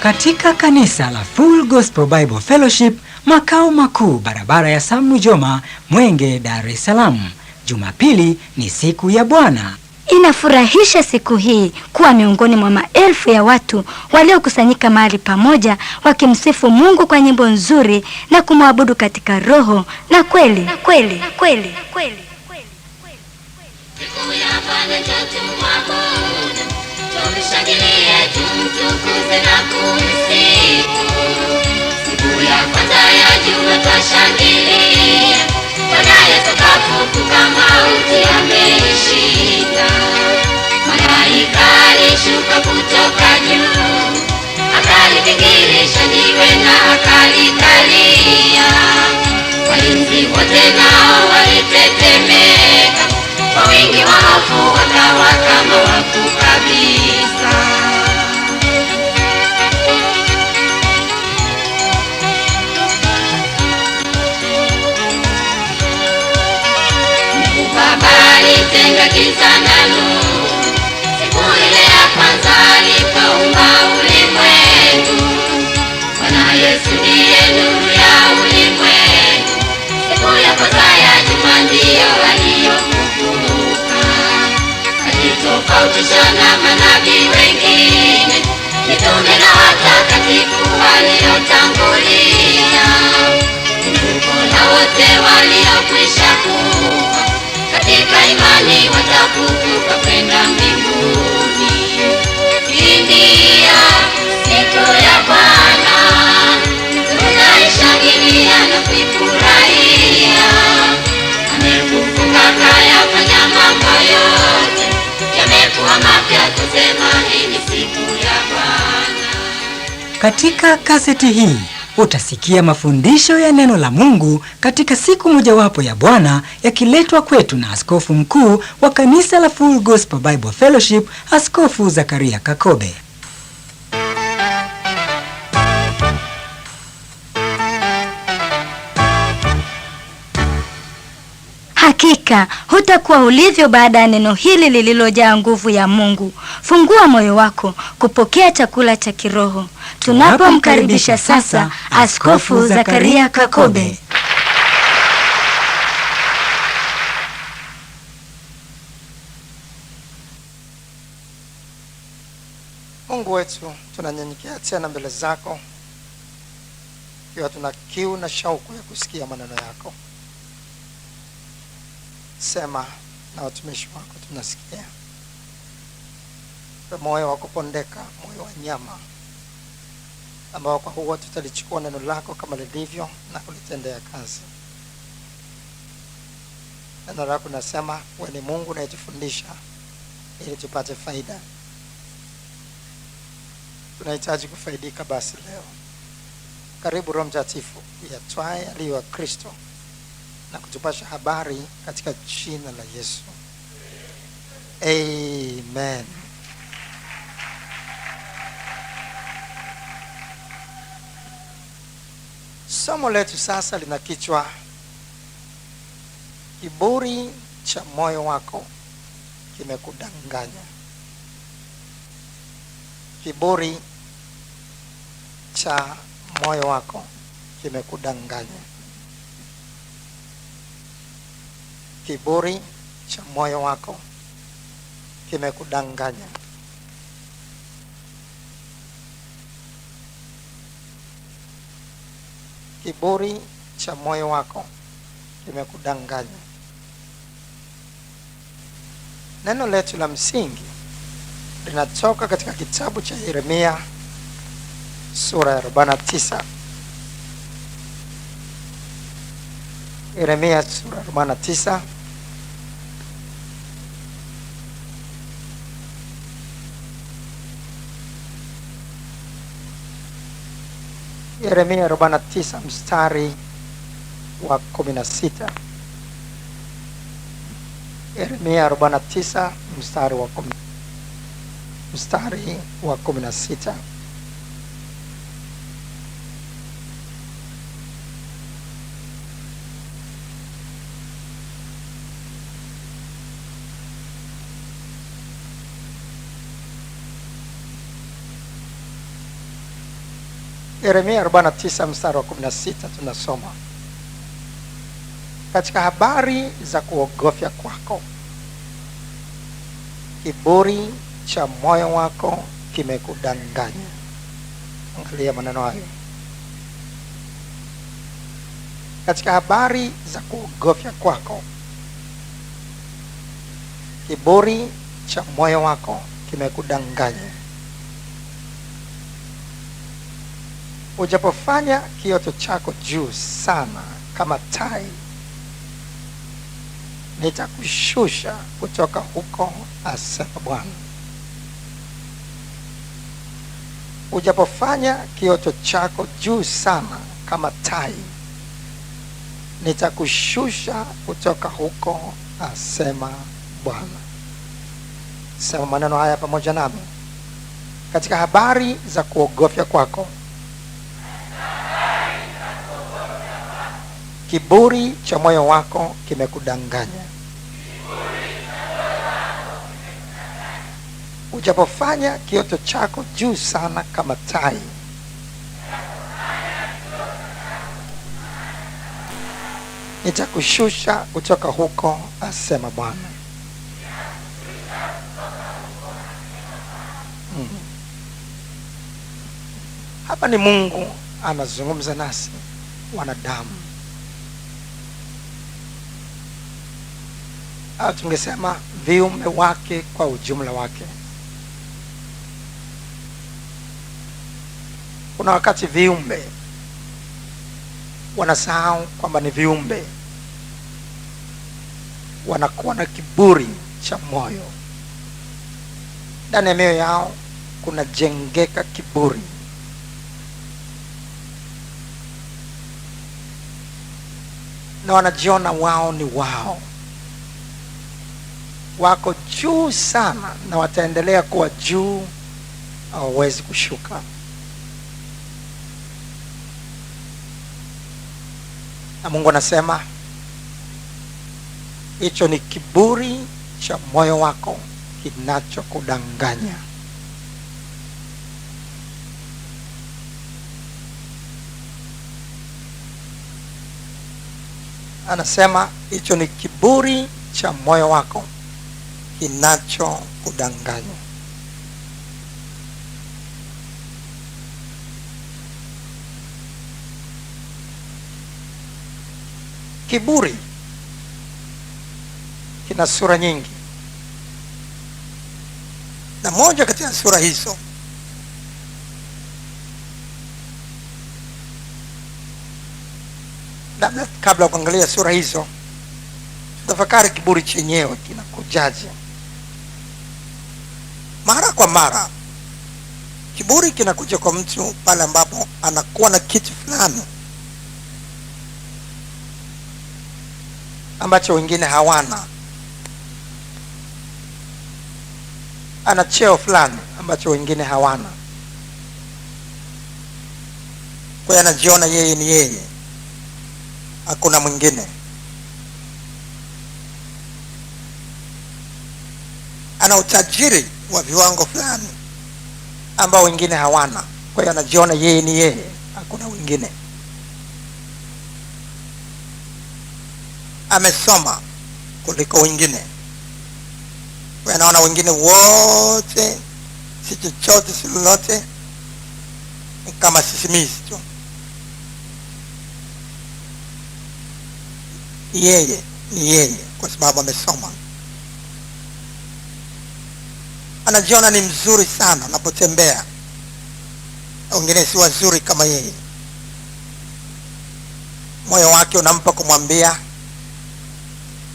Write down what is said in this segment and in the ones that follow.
Katika kanisa la Full Gospel Bible Fellowship, makao makuu, barabara ya Sam Nujoma, Mwenge, Dar es Salaam, Jumapili ni siku ya Bwana. Inafurahisha siku hii kuwa miongoni mwa maelfu ya watu waliokusanyika mahali pamoja wakimsifu Mungu kwa nyimbo nzuri na kumwabudu katika roho na kweli. Siku ya Bwana tumwabudu, tumshangilie, tumtukuze na kumsifu. Siku ya kwanza ya juma twashangilia, Bwana Yesu kafufuka, mauti ameshinda. Malaika alishuka kutoka juu, akalivingirisha jiwe na akalikalia. Walinzi wote nao walitetemeka, kwa wingi wa hofu wakawa kama wafu kabisa. Mungu Baba alitenga giza na nuru, siku ile ya kwanza alipoumba ulimwengu. Bwana Yesu ndiye nuru ya ulimwengu, siku ya kwanza ya juma ndiyo aliyofufuka. Alitofautisha na manabii wengine, mitume na watakatifu waliotangulia. Kumbuko la wote waliokwisha kufa katika imani watafufuka kwenda mbinguni. Hii ndiyo siku ya Bwana, tunaishangilia na kuifurahia. Amefufuka, kayafanya mambo yote, yamekuwa mapya, kusema hii ni siku ya Bwana. Katika kaseti hii utasikia mafundisho ya neno la Mungu katika siku mojawapo ya Bwana, yakiletwa kwetu na askofu mkuu wa kanisa la Full Gospel Bible Fellowship, Askofu Zakaria Kakobe. Hakika hutakuwa ulivyo baada ya neno hili lililojaa nguvu ya Mungu. Fungua moyo wako kupokea chakula cha kiroho. Tunapomkaribisha sasa Askofu Zakaria Kakobe. Mungu wetu, tunanyenyekea tena mbele zako, ikiwa tuna kiu na shauku ya kusikia maneno yako. Sema na watumishi wako, tunasikia. Kwa moyo wa kupondeka, moyo wa nyama, ambao kwa huo tutalichukua neno lako kama lilivyo na kulitendea kazi. Neno lako nasema wewe ni Mungu unayetufundisha ili tupate faida. Tunahitaji kufaidika basi leo. Karibu Roho Mtakatifu yatwaye aliyo wa Kristo na kutupasha habari katika jina la Yesu. Amen. Somo letu sasa lina kichwa kiburi cha moyo wako kimekudanganya. Kiburi cha moyo wako kimekudanganya. Kiburi cha moyo wako kimekudanganya. Kiburi cha moyo wako kimekudanganya. Neno letu la msingi linatoka katika kitabu cha Yeremia sura ya 49. Yeremia sura ya 49. Yeremia 49 mstari wa 16. Yeremia 49 mstari wa 16. Yeremia 49 mstari wa 16 tunasoma, katika habari za kuogofya kwako, kiburi cha moyo wako kimekudanganya. Angalia maneno hayo. Katika habari za kuogofya kwako, kiburi cha moyo wako kimekudanganya. Ujapofanya kioto chako juu sana kama tai, nitakushusha kutoka huko, asema Bwana. Ujapofanya kioto chako juu sana kama tai, nitakushusha kutoka huko, asema Bwana. Sema maneno haya pamoja nami. Katika habari za kuogofya kwako, kiburi cha moyo wako kimekudanganya. Ujapofanya kioto chako juu sana kama tai, nitakushusha kutoka huko, asema Bwana. Hapa ni Mungu anazungumza nasi wanadamu, au tungesema viumbe wake kwa ujumla wake. Kuna wakati viumbe wanasahau kwamba ni viumbe, wanakuwa na kiburi cha moyo. Ndani ya mioyo yao kuna jengeka kiburi, na wanajiona wao ni wao, wako juu sana, na wataendelea kuwa juu, hawawezi kushuka. Na Mungu anasema hicho ni kiburi cha moyo wako kinachokudanganya. Anasema hicho ni kiburi cha moyo wako kinachokudanganya. Kiburi kina sura nyingi, na moja kati ya sura hizo labda kabla ya kuangalia sura hizo, tafakari kiburi chenyewe kinakujaje. Mara kwa mara kiburi kinakuja kwa mtu pale ambapo anakuwa na kitu fulani ambacho wengine hawana. Ana cheo fulani ambacho wengine hawana, kwa hiyo anajiona yeye ni yeye, hakuna mwingine. Ana utajiri wa viwango fulani ambao wengine hawana, kwa hiyo anajiona yeye ni yeye, hakuna wengine. Amesoma kuliko wengine, kwa hiyo anaona wengine wote si chochote, si lolote, ni kama sisimizi tu. Yeye ni yeye kwa sababu amesoma. Anajiona ni mzuri sana anapotembea, na wengine si wazuri kama yeye. Moyo wake unampa kumwambia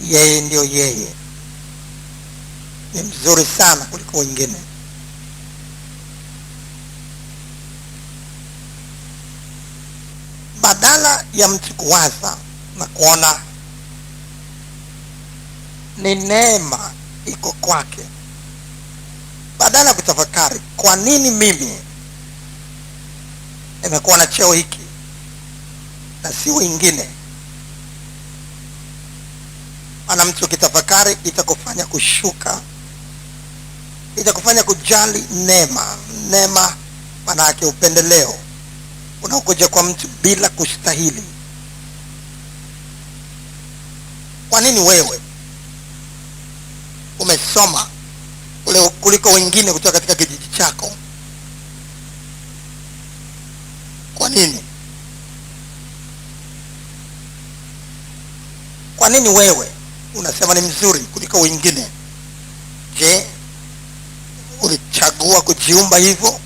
yeye ndio yeye, ni mzuri sana kuliko wengine. Badala ya mtu kuwaza na kuona ni neema iko kwake, badala ya kutafakari kwa nini mimi nimekuwa na cheo hiki na si wengine, ana mtu kitafakari itakufanya kushuka, itakufanya kujali neema. Neema maana yake upendeleo, unaokuja kwa mtu bila kustahili. Kwa nini wewe umesoma kuliko wengine kutoka katika kijiji chako? Kwa nini? Kwa nini wewe unasema ni mzuri kuliko wengine? Je, ulichagua kujiumba hivyo?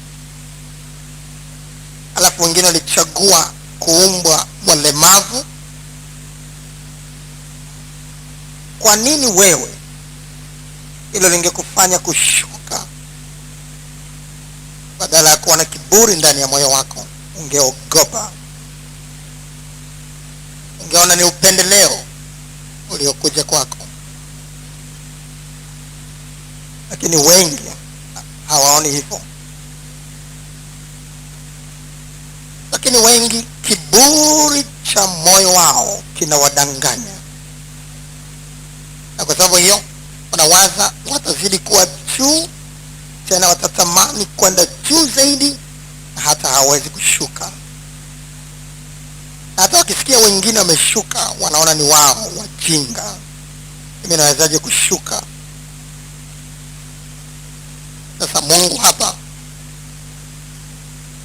Alafu wengine walichagua kuumbwa walemavu? Kwa nini wewe hilo lingekufanya kushuka? Badala ya kuwa na kiburi ndani ya moyo wako, ungeogopa, ungeona ni upendeleo uliokuja kwako. Lakini wengi hawaoni hivyo. Lakini wengi, kiburi cha moyo wao kinawadanganya, na kwa sababu hiyo wanawaza watazidi kuwa juu, tena watatamani kwenda juu zaidi, na hata hawezi kushuka. Hata wakisikia wengine wameshuka, wanaona ni wao wajinga. Mimi nawezaje kushuka? Sasa Mungu hapa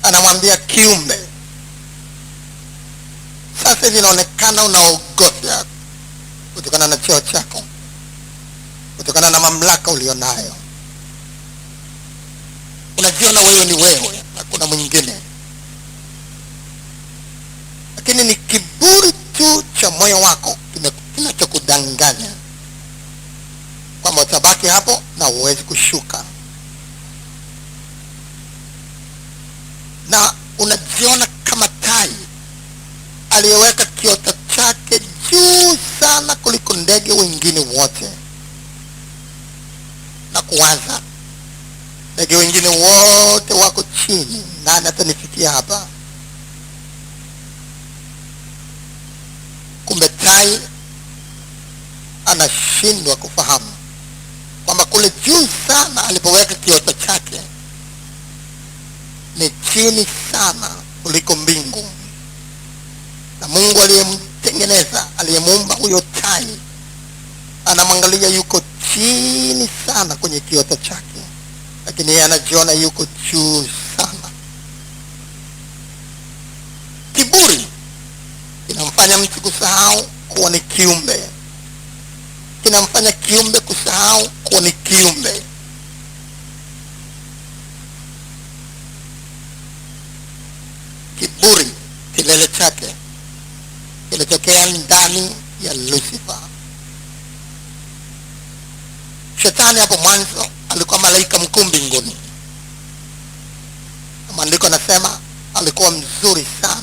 anamwambia kiumbe, sasa hivi inaonekana unaogopya kutokana na cheo chako, kutokana na mamlaka ulionayo. Unajiona wewe ni wewe, hakuna mwingine. Lakini ni kiburi tu cha moyo wako kinachokudanganya kwamba utabaki hapo na huwezi kushuka. Na unajiona kama tai aliyeweka kiota chake juu sana kuliko ndege wengine wote, na kuwaza ndege wengine wote wako chini, nani atanifikia hapa? Kumbe tai anashindwa kufahamu kwamba kule juu sana alipoweka kiota chake ni chini sana kuliko mbingu. Na Mungu aliyemtengeneza, aliyemuumba huyo tai, anamwangalia yuko chini sana kwenye kiota chake, lakini yeye anajiona yuko juu sana. Kiburi kinamfanya mtu kusahau kuwa ni kiumbe, kinamfanya kiumbe kusahau kuwa ni kiumbe. Kiburi kilele chake kilitokea ndani ya Lucifer. Shetani hapo mwanzo alikuwa malaika mkuu mbinguni. Maandiko yanasema alikuwa mzuri sana,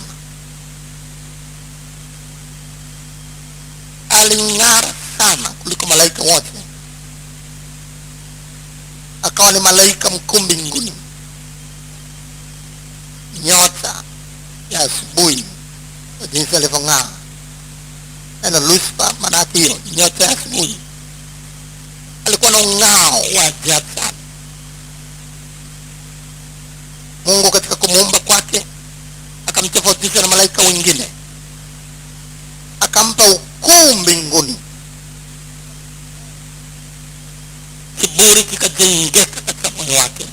aling'ara sana kuliko malaika wote, akawa ni malaika mkuu mbinguni, nyota ya asubuhi kwa jinsi alivyong'aa. Na Lucifer maana yake hiyo, nyota ya asubuhi. Alikuwa na ung'ao wa ajabu sana. Mungu katika kumuumba kwake akamtofautisha na malaika wengine, akampa ukuu mbinguni. Kiburi kikajengeka katika moyo wake,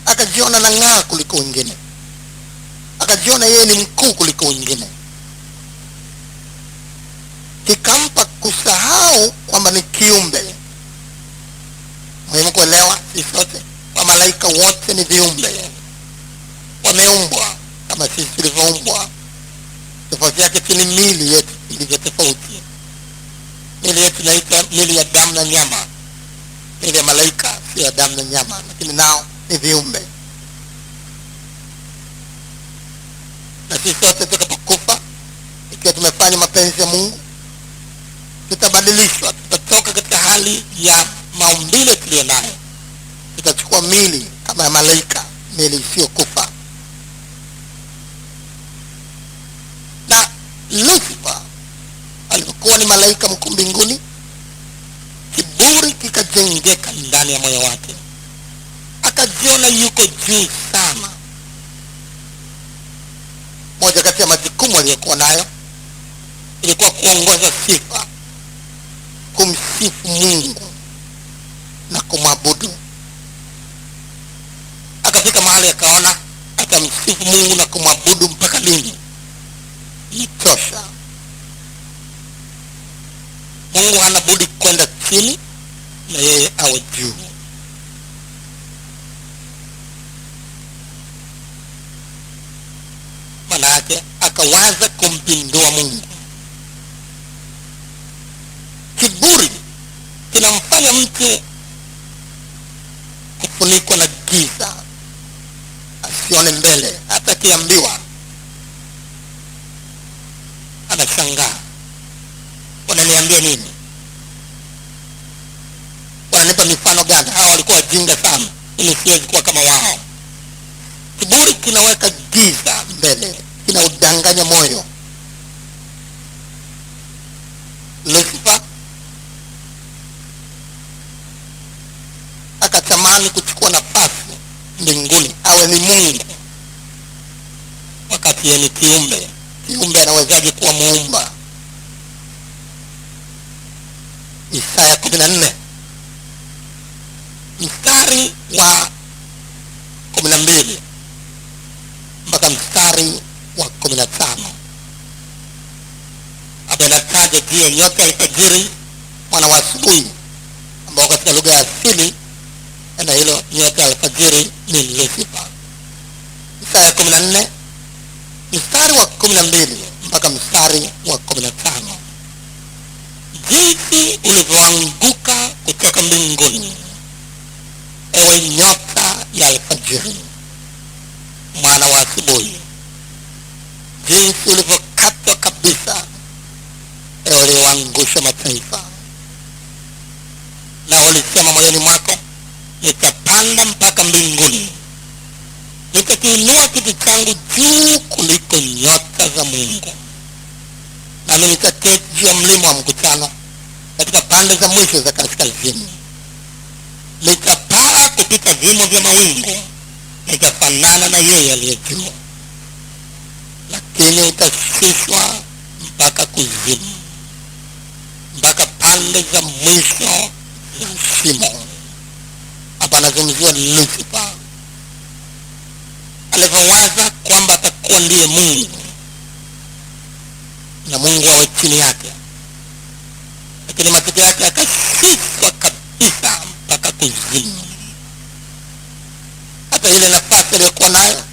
akajiona na ng'aa kuliko wengine, akajiona yeye ni mkuu kuliko wengine. Kikampa kusahau kwamba ni kiumbe. Muhimu kuelewa sisi sote wa malaika wote ni viumbe, wameumbwa kama sisi tulivyoumbwa. Tofauti yake tu ni mili yetu ilivyo tofauti. Mili yetu inaitwa mili ya damu na nyama, mili ya malaika sio ya damu na nyama, lakini nao ni viumbe. Na sisi sote tutakapokufa, ikiwa tumefanya mapenzi ya Mungu, tutabadilishwa, tutatoka katika hali ya maumbile tuliyo nayo, tutachukua mili kama ya malaika, mili isiyokufa. Na Lucifer alipokuwa ni malaika mkuu mbinguni, kiburi kikajengeka ndani ya moyo wake, akajiona yuko juu sana. aliyokuwa nayo ilikuwa kuongoza sifa, kumsifu Mungu na kumwabudu. Akafika mahali akaona atamsifu Mungu na kumwabudu mpaka lini? Itosha. Mungu hana budi kwenda chini na yeye awe juu. Maana yake akawaza kumpindua Mungu. Kiburi kinamfanya mtu kufunikwa na giza, asione mbele. Hata kiambiwa anashangaa, wananiambia nini? Wananipa mifano gani? Hao walikuwa wajinga sana, ili siwezi kuwa kama wao. Kiburi kinaweka giza mbele, kinaudanganya moyo. Lucifer akatamani kuchukua nafasi mbinguni, awe ni Mungu, wakati yeye ni kiumbe. Kiumbe anawezaje kuwa muumba? Isaya 14 mstari wa 12 mpaka mstari wa 15 abenataja juu ya nyota ya alfajiri, mwana wa asubuhi, ambao katika lugha ya asili na hilo nyota ya alfajiri ni Lucifer. Isaya 14 mstari wa 12 mpaka mstari wa 15. Jinsi ulivyoanguka kutoka mbinguni, ewe nyota ya alfajiri, mwana wa asubuhi! Jinsi ulivyokatwa kabisa, ewe ulioangusha mataifa! Na ulisema moyoni mwako, nitapanda mpaka mbinguni, nitakiinua kiti changu juu kuliko nyota za Mungu, nami nitaketi juu ya mlima wa mkutano katika pande za mwisho za kaskazini. Nitapaa kupita vimo vya mawingu, nitafanana na yeye aliye juu, lakini utashushwa mpaka kuzimu, mpaka pande za mwisho za shimo. Hapa anazungumzia Lucifer alivyowaza kwamba atakuwa ndiye Mungu na Mungu awe chini yake, lakini matokeo yake akashushwa kabisa mpaka kuzimu. Hata ile nafasi aliyokuwa nayo,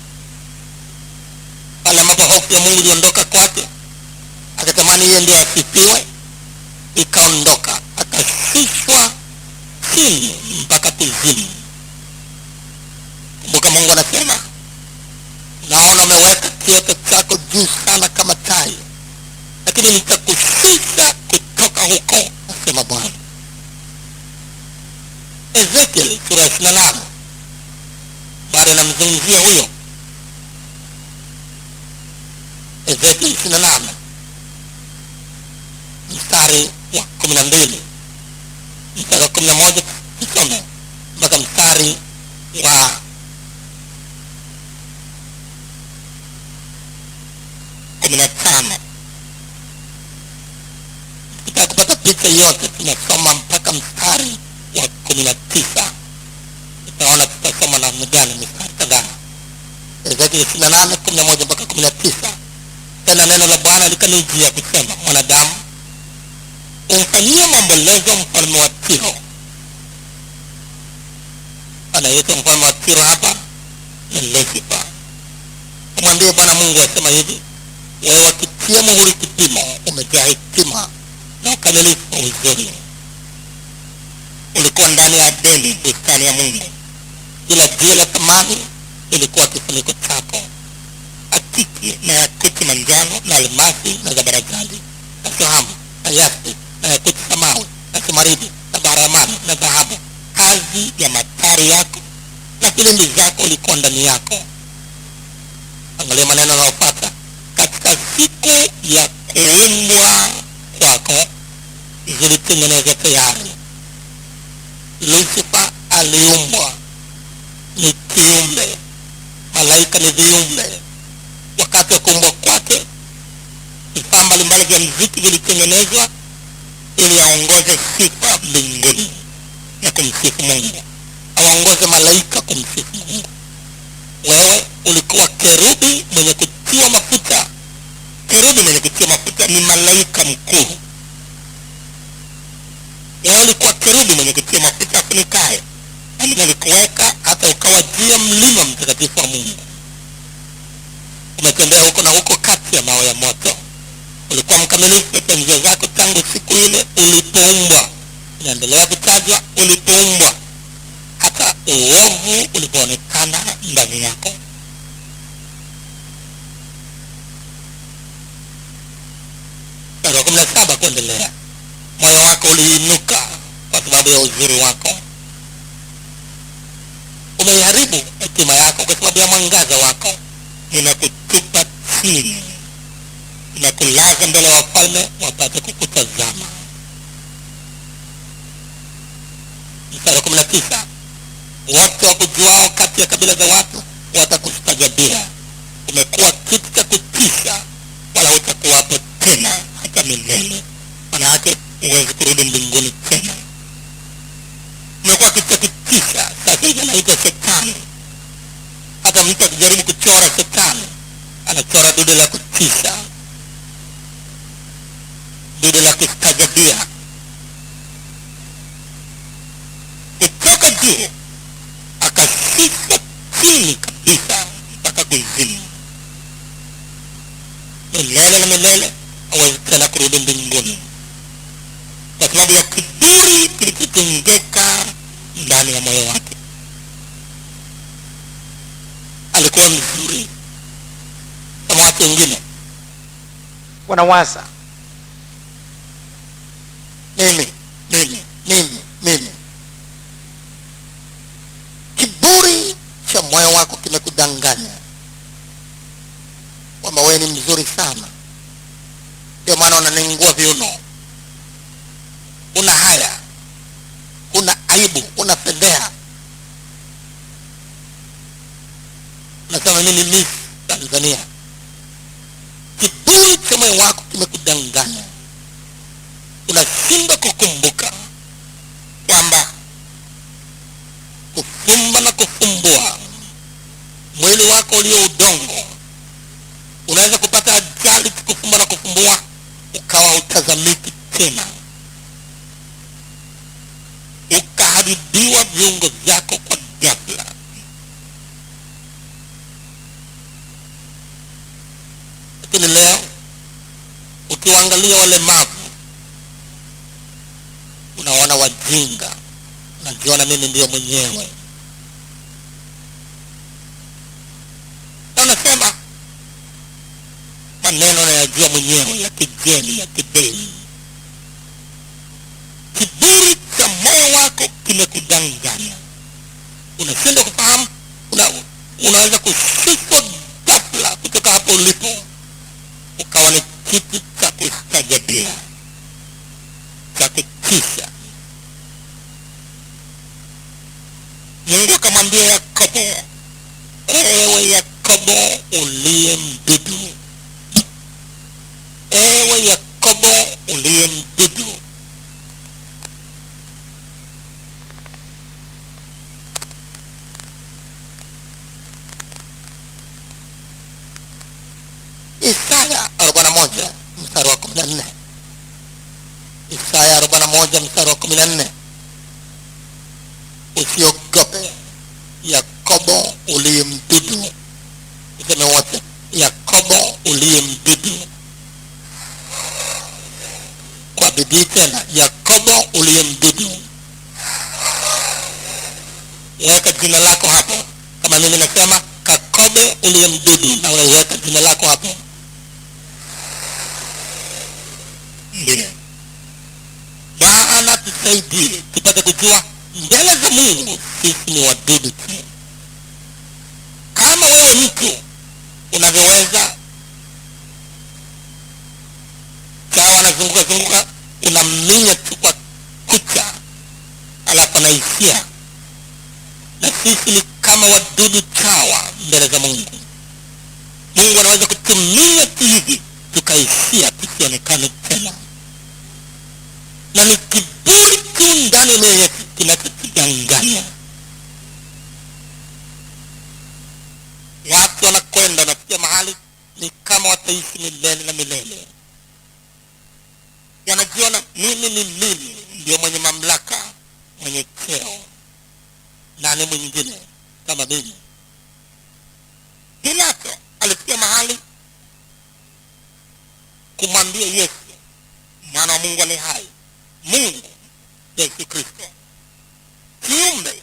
pale ambapo hofu ya Mungu iliondoka kwake, akatamani yeye ndiye asifiwe, ikaondoka, akashushwa chini mpaka kuzimu. Kumbuka Mungu anasema, naona umeweka kiota chako juu sana kama tai, lakini nitakushusha kutoka huko, asema Bwana. Ezekiel sura ya 28 bado anamzungumzia huyo. Ezekiel 28 mstari wa 12 mstari wa 11 tusome mpaka mstari wa 15. Ukitaka kupata picha yote tunasoma mpaka mstari wa 19. Utaona tutasoma namna gani mstari kadhaa. Ezekiel 28 11 mpaka 19. Tena neno la Bwana likanijia kusema, mwanadamu, umfanyie maombolezo mfalme wa Tiro. Anaitwa mfalme wa Tiro hapa ni Lucifer. Kumwambia Bwana Mungu asema hivi, wewe wakitia muhuri kipimo, umejaa hekima na ukamilifu wa uzuri. Ulikuwa ndani ya Adeni, bustani ya Mungu. Kila jiwe la thamani ilikuwa kifuniko chako, akiki na yakuti manjano na almasi na zabarajadi na shahamu na yaspi na yakuti samawi na simaridi na baramani na dhahabu, kazi ya matari yako, na filimbi zako ilikuwa ndani yako. Angalia maneno yanayopata, katika siku ya kuumbwa kwako zilitengenezwa tayari. Lucifer aliumbwa, ni kiumbe, malaika ni viumbe. Wakati wa kuumbwa kwake aongoze malaika kumsifu Mungu. Wewe ulikuwa kerubi mwenye kutiwa mafuta. Kerubi mwenye kutiwa mafuta ni malaika mkuu. Wewe ulikuwa kerubi mwenye kutiwa mafuta afunikaye, nami nalikuweka hata ukawa juu ya mlima mtakatifu wa Mungu. Umetembea huko na huko kati ya mawe ya moto. Ulikuwa mkamilifu katika njia zako tangu siku ile ulipoumbwa. Inaendelea kutajwa ulipoumbwa, hata uovu ulipoonekana ndani yako. Mstari wa 17 kuendelea. Moyo wako uliinuka kwa sababu ya uzuri wako. Umeiharibu hekima yako kwa sababu ya mwangaza wako. Ninakutupa chini, ninakulaza mbele ya wafalme wapate kukutazama. Mstari wa 19. Wote wakujuao kati ya kabila za watu watakustajabia. Umekuwa kitu cha kutisha, wala utakuwapo tena hata milele. Maana yake huwezi kurudi mbinguni tena. Umekuwa kitu cha kutisha. Sasa hivi anaitwa Shetani. Hata mtu akijaribu kuchora Shetani, anachora dude la kutisha, dude la kustajabia. Kutoka juu akashushwa chini kabisa mpaka kuzimu. Milele na milele hawezi tena kurudi mbinguni, kwa sababu ya kiburi kilichotengeka ndani ya moyo wake. Alikuwa mzuri kama watu wengine. Wanawaza mimi. Kiburi cha moyo wako kimekudanganya kwamba wewe ni mzuri sana. Ndio maana unaningua viuno, una haya, una aibu, una fedheha. Unasema mimi ni Miss Tanzania. Kiburi cha moyo wako kimekudanganya. Unashindwa kukumbuka kwamba kufumba na kufumbua mwili wako ulio udongo, unaweza kupata ajali kufumba na kufumbua ukawa utazamiki tena, ukaharibiwa viungo vyako kwa ghafla. Lakini leo ukiwaangalia walemavu, unaona wajinga, unajiona mimi ndio mwenyewe. Unasema maneno nayajua mwenyewe ya kigeni, ya kideni. Kiburi cha moyo wako kimekudanganya. Unashindwa kufahamu. Unaweza kushushwa ghafla kutoka hapo ulipo ukawa ni kitu cha kustajabia, cha kutisha. Mungu akamwambia Yakobo, ewe Yakobo uliye mdudu, ewe Yakobo uliye mdudu. Isaya 41 mstari wa 14. Isaya 41 mstari wa 14. Usiogope Yakobo uliye mdudu. Useme wote, Yakobo uliye mdudu. Kwa bidii tena, Yakobo uliye mdudu. Weka jina lako hapo. Kama mimi nasema Kakobe uliye mdudu, na wewe weka jina lako hapo. Ndiyo. Maana tusaidie tupate kujua mbele za Mungu sisi ni wadudu tu. Kama wewe mtu unavyoweza chawa anazunguka unaminya tu kwa kucha alafu anaishia, na sisi ni kama wadudu chawa mbele za Mungu. Mungu anaweza kutumia tu hivi tukaishia, tusionekane tena. Na ni kiburi tu ndani yetu kinachotudanganya. kama wataishi milele na milele. Wanajiona mimi ni mimi ndio mwenye mamlaka, mwenye cheo, nani mwingine kama mimi. Pilato alifikia mahali kumwambia Yesu, mwana wa Mungu aliye hai, Mungu Yesu Kristo, kiumbe.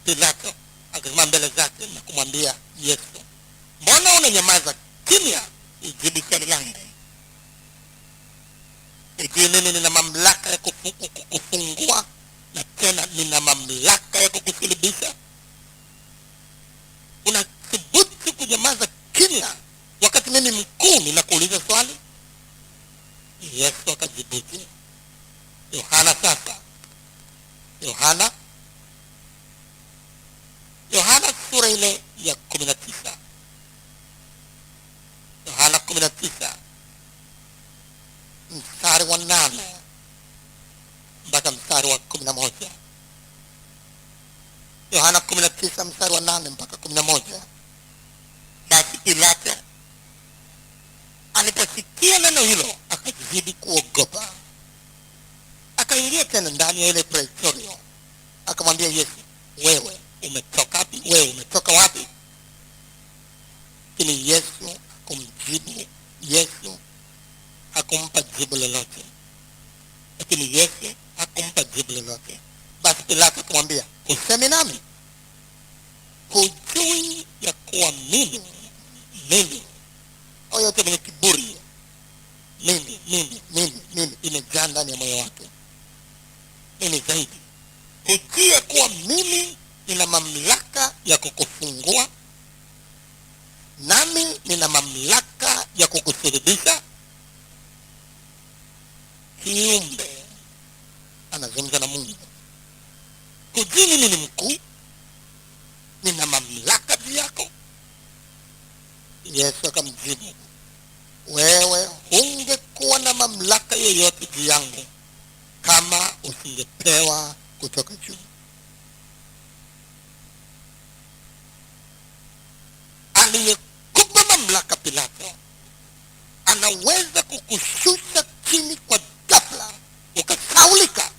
Pilato akasimama mbele zake na kumwambia Yesu, mbona unanyamaza kimya? Ijibu swali langu. Ujue mimi nina mamlaka ya kufungua na tena nina mamlaka ya kukusulubisha? Unathubutu kunyamaza kimya wakati mimi mkuu ninakuuliza swali? Yesu akajibu, Yohana sasa, Yohana sura ile ya 19, Yohana 19 mstari wa 8 mpaka mstari wa 11. Yohana 19 mstari wa 8 mpaka 11. Basi Pilato aliposikia neno hilo akazidi kuogopa, akaingia tena ndani ya ile praetorio, akamwambia Yesu, wewe umetoka wapi? Wewe umetoka wapi? Lakini Yesu kumjibu, Yesu hakumpa jibu lolote. Lakini Yesu hakumpa jibu lolote. Basi Pilato akamwambia, usemi nami? Hujui ya kuwa mimi au yote mwenye kiburi, mimi imejaa ndani ya moyo wake. Mimi zaidi, hujui ya kuwa mimi nina mamlaka ya kukufungua, nami nina mamlaka ya kukusulubisha? Kiumbe anazungumza na Mungu. Hujui mimi ni mkuu, nina mamlaka juu yako? Yesu akamjibu, wewe hungekuwa na mamlaka yoyote juu yangu kama usingepewa kutoka juu. Aliyekupa mamlaka Pilato anaweza kukushusha chini kwa ghafla ukasaulika,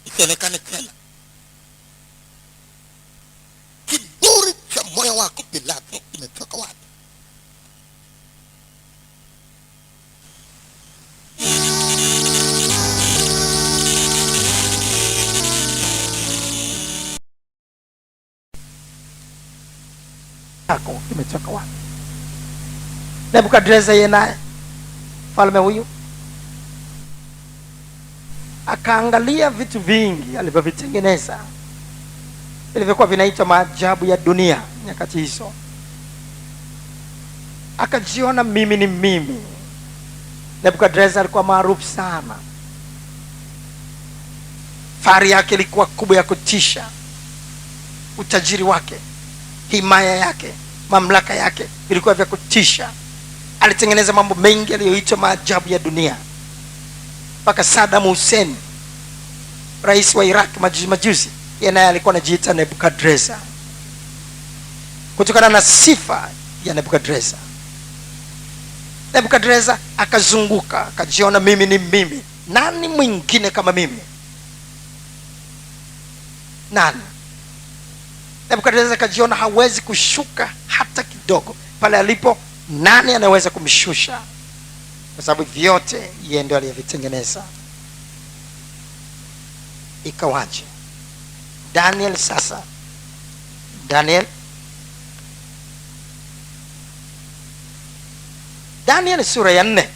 isionekane tena. Kiburi cha moyo wako Pilato kimetoka wapi? Yako kimetoka wapi? Nebukadreza yeye naye mfalme huyu akaangalia vitu vingi alivyovitengeneza vilivyokuwa vinaitwa maajabu ya dunia nyakati hizo, akajiona mimi ni mimi. Nebukadreza alikuwa maarufu sana, fahari yake ilikuwa kubwa ya kutisha, utajiri wake, himaya yake, mamlaka yake vilikuwa vya kutisha. Alitengeneza mambo mengi aliyoitwa maajabu ya dunia, mpaka Saddam Hussein, rais wa Iraq majuzi, yeye naye alikuwa anajiita Nebukadreza kutokana na sifa ya Nebukadreza. Nebukadreza akazunguka akajiona mimi ni mimi. Nani mwingine kama mimi? Nani? Nebukadreza akajiona hawezi kushuka hata kidogo pale alipo. Nani anaweza kumshusha? Kwa sababu vyote yeye ndio aliyevitengeneza. Ikawaje? Daniel sasa, Daniel sura ya 4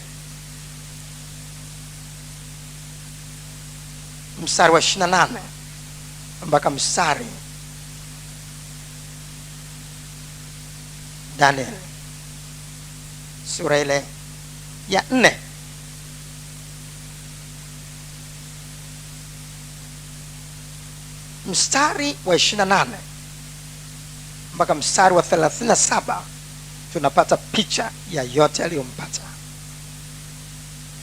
mstari wa 28 mpaka mstari, Daniel sura ile ya 4 mstari wa 28 mpaka mstari wa 37 tunapata picha ya yote aliyompata.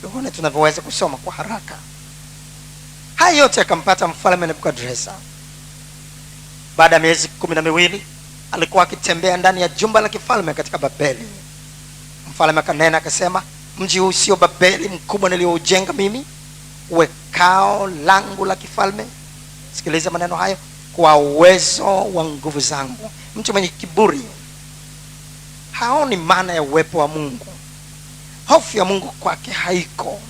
Tuone tunavyoweza kusoma kwa haraka. Haya yote akampata mfalme Nebukadreza. Baada ya miezi 12 alikuwa akitembea ndani ya jumba la kifalme katika Babeli. Mfalme akanena akasema, mji huu sio Babeli mkubwa nilioujenga mimi, uwe kao langu la kifalme? Sikiliza maneno hayo, kwa uwezo wa nguvu zangu. Mtu mwenye kiburi haoni maana ya uwepo wa Mungu. Hofu ya Mungu kwake haiko.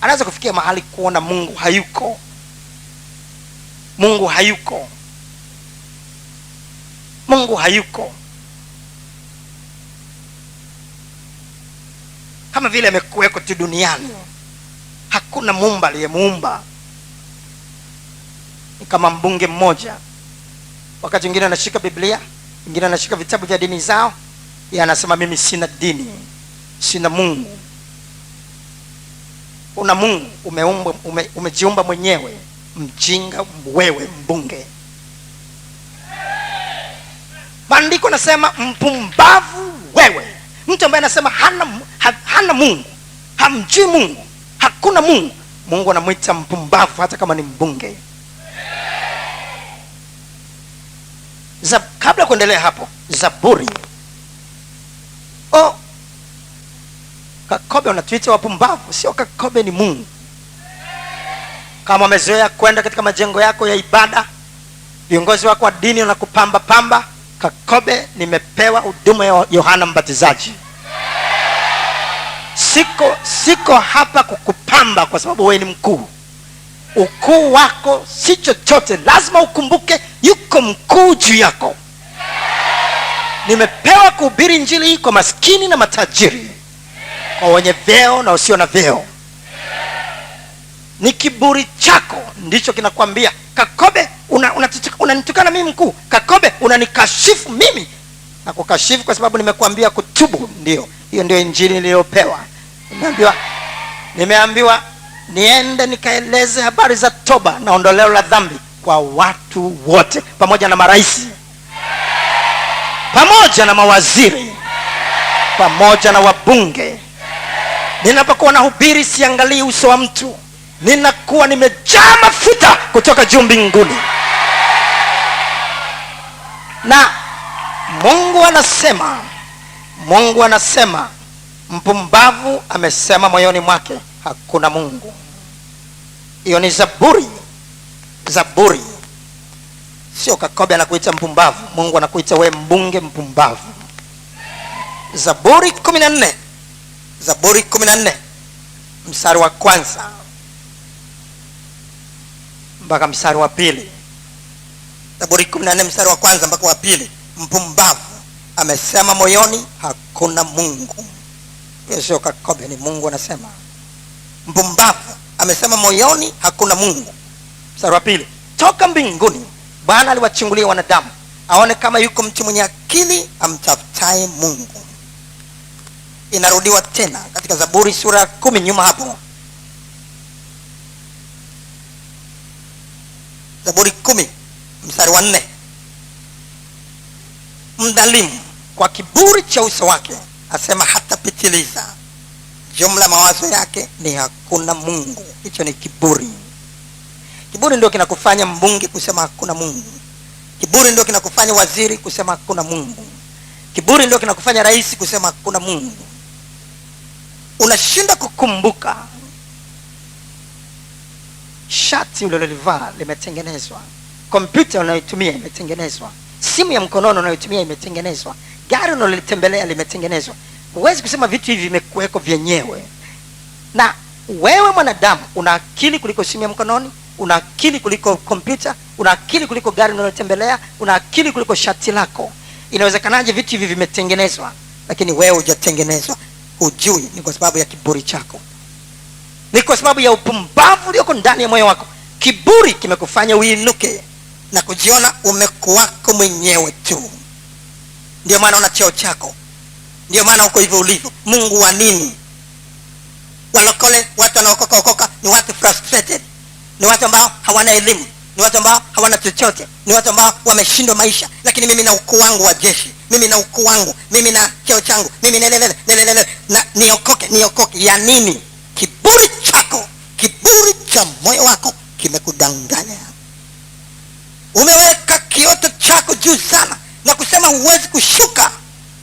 Anaweza kufikia mahali kuona Mungu hayuko. Mungu hayuko. Mungu hayuko. Kama vile amekuweko tu duniani. Hakuna muumba aliyemuumba. Ni kama mbunge mmoja. Wakati mwingine anashika Biblia, mwingine anashika vitabu vya dini zao, yeye anasema mimi sina dini, sina Mungu. Una Mungu, umejiumba mwenyewe. Mjinga wewe mbunge. Maandiko nasema mpumbavu wewe. Mtu ambaye anasema hana Mungu, hamjui Mungu, hakuna Mungu, Mungu anamuita mpumbavu hata kama ni mbunge. Kabla kuendelea hapo, Zaburi. Kakobe unatuita wapumbavu, sio Kakobe ni Mungu. Kama umezoea kwenda katika majengo yako ya ibada, viongozi wako wa dini wanakupamba pamba, Kakobe nimepewa huduma ya Yohana Mbatizaji. Siko hapa kukupamba kwa sababu wewe ni mkuu. Ukuu wako si chochote, lazima ukumbuke yuko mkuu juu yako. Nimepewa kuhubiri injili hii kwa maskini na matajiri, kwa wenye vyeo na usio na vyeo. Ni kiburi chako ndicho kinakwambia, Kakobe unanitukana mimi mkuu, Kakobe unanikashifu mimi. Na kukashifu kwa sababu nimekuambia kutubu. Ndio, hiyo ndio injili niliyopewa. Nimeambiwa niende nikaeleze habari za toba na ondoleo la dhambi kwa watu wote, pamoja na marais, pamoja na mawaziri, pamoja na wabunge. Ninapokuwa nahubiri siangalii uso wa mtu, ninakuwa nimejaa mafuta kutoka juu mbinguni. Na Mungu anasema mpumbavu amesema moyoni mwake hakuna Mungu. Hiyo ni Zaburi. Sio Kakobe anakuita mpumbavu, Mungu anakuita we mbunge mpumbavu. Zaburi 14 mstari wa kwanza mpaka mstari wa pili. Zaburi 14 mstari wa kwanza mpaka wa pili. Mpumbavu amesema moyoni hakuna Mungu. Hiyo sio Kakobe, ni Mungu anasema. Mpumbavu amesema moyoni hakuna Mungu. Mstari wa pili. Toka mbinguni Bwana aliwachungulia wanadamu, aone kama yuko mtu mwenye akili amtafutaye Mungu. Inarudiwa tena katika Zaburi sura 10 nyuma hapo. Zaburi 10 mstari wa 4. Mdhalimu kwa kiburi cha uso wake asema hatapitiliza, jumla mawazo yake ni hakuna Mungu. Hicho ni kiburi. Kiburi ndio kinakufanya mbunge kusema hakuna Mungu. Kiburi ndio kinakufanya waziri kusema hakuna Mungu. Kiburi ndio kinakufanya rais kusema hakuna Mungu. Unashinda kukumbuka shati ulilolivaa limetengenezwa, kompyuta unayotumia imetengenezwa, simu ya mkononi unayotumia imetengenezwa, gari unalotembelea limetengenezwa. Huwezi kusema vitu hivi vimekuweko vyenyewe. Na wewe mwanadamu una akili kuliko simu ya mkononi, una akili kuliko kompyuta, una akili kuliko gari unalotembelea, una akili kuliko shati lako. Inawezekanaje vitu hivi vimetengenezwa lakini wewe hujatengenezwa? Hujui. Ni kwa sababu ya kiburi chako, ni kwa sababu ya upumbavu ulioko ndani ya moyo wako. Kiburi kimekufanya uinuke na kujiona umekuwako mwenyewe tu. Ndio maana una cheo chako, ndio maana uko hivyo ulivyo. Mungu wa nini? Walokole, watu wanaokoka ni watu frustrated, ni watu ambao hawana elimu, ni watu ambao hawana chochote, ni watu ambao wameshindwa maisha. Lakini mimi na ukuu wangu wa jeshi, mimi na ukuu wangu, mimi na cheo changu, mimi na niokoke ya nini? Kiburi chako, kiburi cha moyo wako kimekudanganya. Umeweka kioto chako juu sana na kusema huwezi kushuka.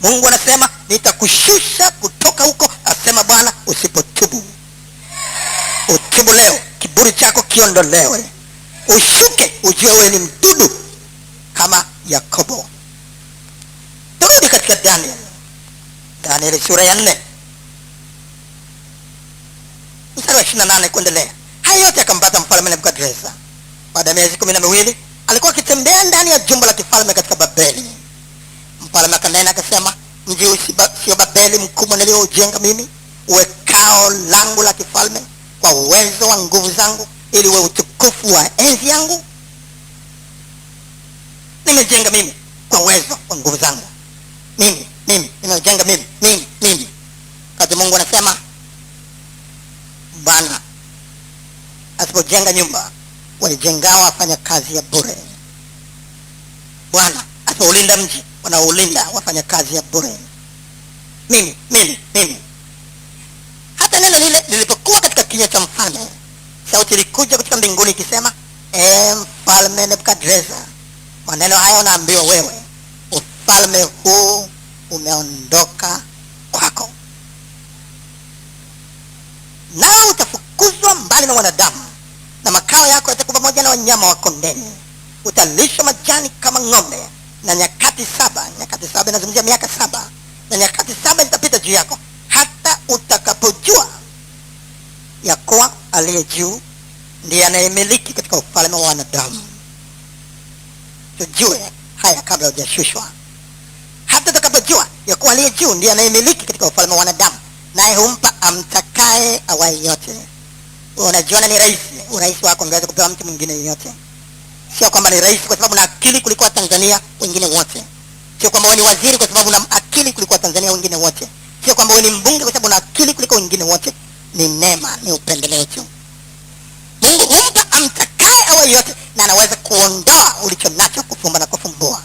Mungu anasema nitakushusha kutoka huko, asema Bwana, usipotubu. Utubu leo, kiburi chako kiondolewe, ushuke, ujue wewe ni mdudu kama Yakobo. Turudi katika Danieli sura ya 4 mstari wa 28 kuendelea. Haya yote yakampata mfalme Nebukadreza. Baada ya miezi 12 alikuwa akitembea ndani ya jumba la kifalme katika Babeli. Mfalme akanena akasema, mji sio Babeli mkubwa nilioujenga mimi, uwe kao langu la kifalme kwa uwezo wa nguvu zangu, ili uwe utukufu wa enzi yangu? Nimejenga mimi kwa uwezo wa nguvu zangu. Mimi nimejenga mimi. Kati Mungu anasema Bwana asipojenga nyumba, waijengao wafanya kazi ya bure. Bwana asipoulinda mji, wanaoulinda wafanya kazi ya bure. Mimi. Hata neno lile lilipokuwa katika kinywa cha mfalme, sauti ilikuja kutoka mbinguni ikisema, mfalme Nebukadreza, maneno hayo unaambiwa wewe, ufalme huu umeondoka kwako, nawe utafukuzwa mbali na wanadamu, na makao yako yatakuwa pamoja na wanyama wa kondeni. Utalishwa majani kama ng'ombe, na nyakati 7 inazungumzia miaka 7, na nyakati 7 zitapita juu yako, hata utakapojua ya kuwa aliye juu ndiye anayemiliki katika ufalme wa wanadamu. Tujue haya kabla hujashushwa. Hata utakapojua ya kuwa aliye juu ndiye anayemiliki katika ufalme wa wanadamu, naye humpa amtakaye awaye yote. Unajiona ni rais, urais wako ungeweza kupewa mtu mwingine yeyote. Sio kwamba ni rais kwa sababu na akili kuliko Tanzania wengine wote. Sio kwamba wewe ni waziri kwa sababu na akili kuliko Tanzania wengine wote. Sio kwamba wewe ni mbunge kwa sababu na akili kuliko wengine wote. Ni neema, ni upendeleo tu. Mungu humpa amtakaye awaye yote, na anaweza kuondoa ulicho nacho, kufumba na kufumbua.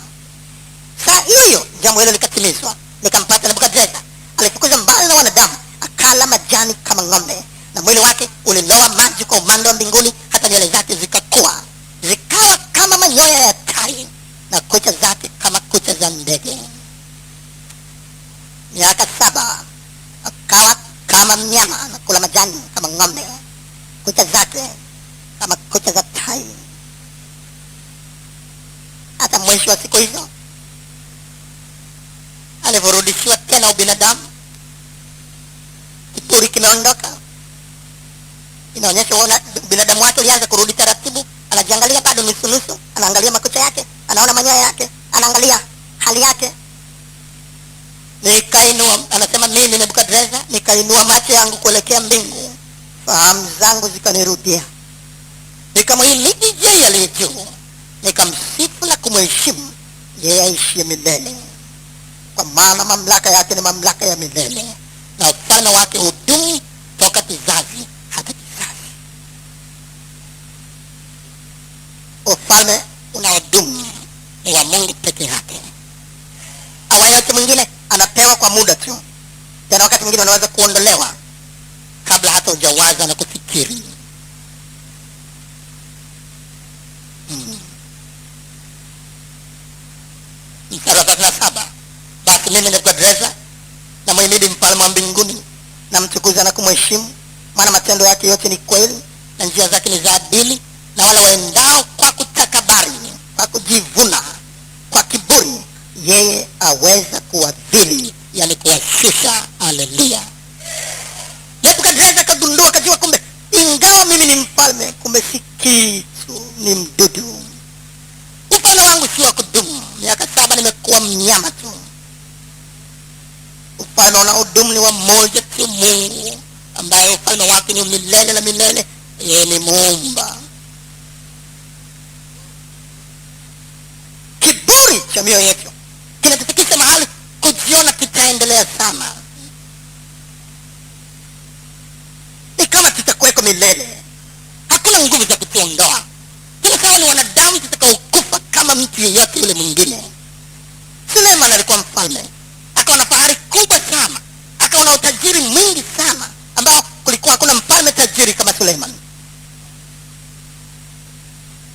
Saa hiyo jambo hilo likatimizwa, likampata Nebukadreza. Alifukuzwa mbali na wanadamu, akala majani kama ng'ombe, na mwili wake uliloa maji kwa umande wa mbinguni, hata nywele zake zikakuwa zikawa kama manyoya ya tai, na kucha zake kama kucha za ndege. Miaka 7 akawa kama mnyama, na kula majani kama ng'ombe, kucha zake kama kucha za tai. Hata mwisho wa siku hizo alivyorudishiwa tena ubinadamu, kiburi kimeondoka. Inaonyesha binadamu wake ulianza kurudi taratibu. Anajiangalia bado nusu, anaangalia makucha yake, anaona manyoya yake, anaangalia hali yake. Nikainua, anasema mimi Nebukadreza, nikainua macho yangu kuelekea mbingu, fahamu zangu zikanirudia. Nikamhimidi yeye aliye juu, nikamsifu na kumheshimu yeye aishiye milele, kwa maana mamlaka yake ni mamlaka ya milele, na ufalme wake hudumu toka kizazi hata kizazi. Ufalme unaodumu ni wa Mungu peke yake. Awaye yote mwingine anapewa kwa muda tu, tena wakati mwingine anaweza kuondolewa kabla hata hujawaza na kufikiri. Mstari wa 37, basi mimi Nebukadreza na muhimidi mfalme wa mbinguni, na mtukuza na kumheshimu, maana matendo yake yote ni kweli, na njia zake ni za adili, na wala waendao kwa kutakabari, kwa kujivuna, kwa kiburi, yeye aweza kuwadhili, yani kuwashusha. Haleluya. Nebukadreza kagundua, kajua kumbe ingawa mimi ni mfalme, kumbe si kitu, ni mdudu. Ufalme wangu si wa kudumu. Miaka 7 nimekuwa mnyama tu. Ufalme unaodumu ni wa mmoja tu, Mungu, ambaye ufalme wake ni milele na milele. Yeye ni Muumba. Kiburi cha mioyo yetu kinatufikisha mahali kujiona kitaendelea sana, ni kama tutakuweko milele, hakuna nguvu za kutuondoa. Tunakuwa ni wanadamu tutakaokufa kama mtu yeyote yule mwingine. Suleiman alikuwa mfalme, akawa na fahari kubwa sana, akawa na utajiri mwingi sana, ambao kulikuwa hakuna mfalme tajiri kama Suleiman.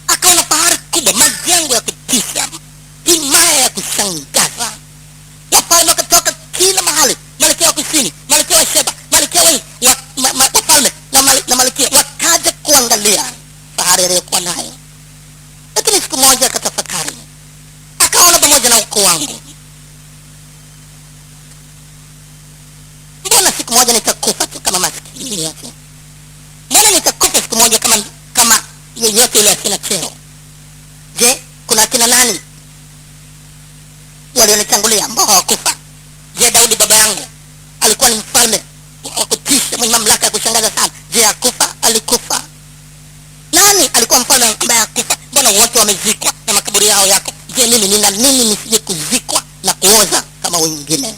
Akawa na fahari kubwa, majengo ya kutisha, himaya ya kushangaza. Wafalme wakatoka mkuu wangu, mbona siku moja nitakufa tu kama maskini yake? Mbona nitakufa siku moja kama yeyote ile asina cheo? Je, kuna kina nani walionitangulia ambao hawakufa? Je, Daudi baba yangu alikuwa ni mfalme wa kutisha mwenye mamlaka ya kushangaza sana. Je, hakufa? Alikufa. Nani alikuwa mfalme ambaye hakufa? Mbona wote wamezikwa na makaburi yao yako? Je, mimi nina nini nisije kuzikwa na kuoza kama wengine?